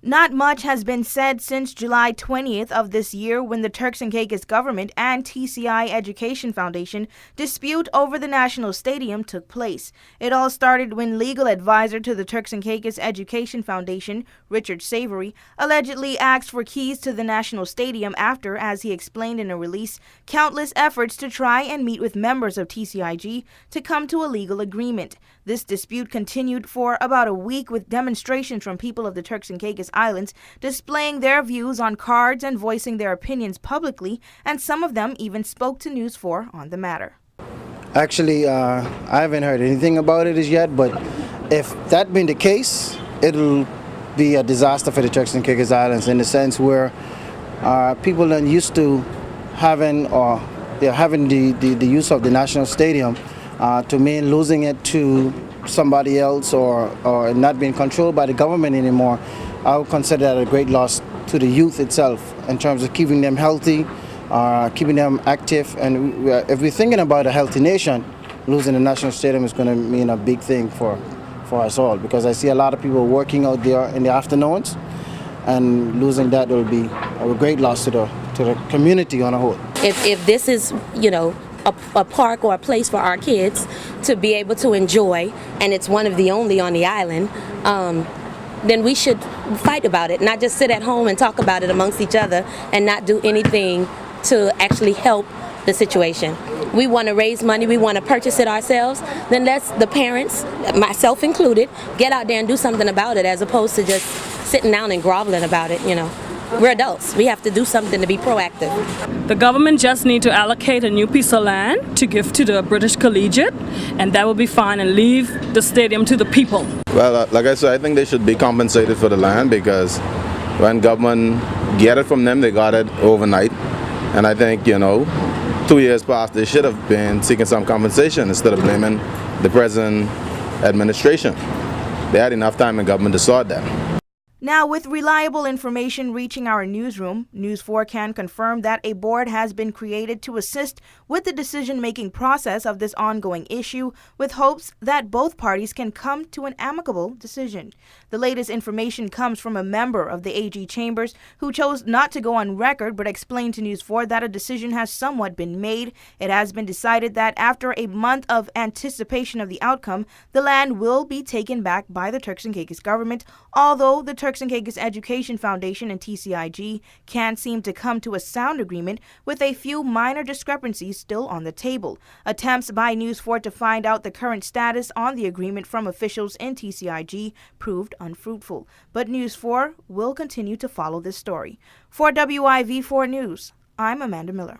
Not much has been said since July 20th of this year when the Turks and Caicos government and TCI Education Foundation dispute over the National Stadium took place. It all started when legal advisor to the Turks and Caicos Education Foundation, Richard Savory, allegedly asked for keys to the National Stadium after, as he explained in a release, countless efforts to try and meet with members of TCIG to come to a legal agreement. This dispute continued for about a week with demonstrations from people of the Turks and Caicos Islands displaying their views on cards and voicing their opinions publicly, and some of them even spoke to News 4 on the matter. Actually, I haven't heard anything about it as yet, but if that being the case, it'll be a disaster for the Turks and Caicos Islands in the sense where people are used to having the use of the National Stadium to mean losing it to somebody else or not being controlled by the government anymore. I would consider that a great loss to the youth itself in terms of keeping them healthy, keeping them active. And if we're thinking about a healthy nation, losing the National Stadium is going to mean a big thing for us all, because I see a lot of people working out there in the afternoons, and losing that will be a great loss to the community on a whole. If this is, a park or a place for our kids to be able to enjoy, and it's one of the only on the island, then we should fight about it, not just sit at home and talk about it amongst each other and not do anything to actually help the situation. We want to raise money, we want to purchase it ourselves, then let's, the parents, myself included, get out there and do something about it as opposed to just sitting down and groveling about it, We're adults. We have to do something to be proactive. The government just need to allocate a new piece of land to give to the British Collegiate, and that will be fine, and leave the stadium to the people. Well, like I said, I think they should be compensated for the land, because when government get it from them, they got it overnight. And I think, 2 years past, they should have been seeking some compensation instead of blaming the present administration. They had enough time in government to sort that. Now, with reliable information reaching our newsroom, News 4 can confirm that a board has been created to assist with the decision-making process of this ongoing issue, with hopes that both parties can come to an amicable decision. The latest information comes from a member of the AG Chambers who chose not to go on record but explained to News 4 that a decision has somewhat been made. It has been decided that after a month of anticipation of the outcome, the land will be taken back by the Turks and Caicos government, although the Turks and Caicos Education Foundation and TCIG can't seem to come to a sound agreement, with a few minor discrepancies still on the table. Attempts by News 4 to find out the current status on the agreement from officials in TCIG proved unfruitful. But News 4 will continue to follow this story. For WIV4 News, I'm Amanda Miller.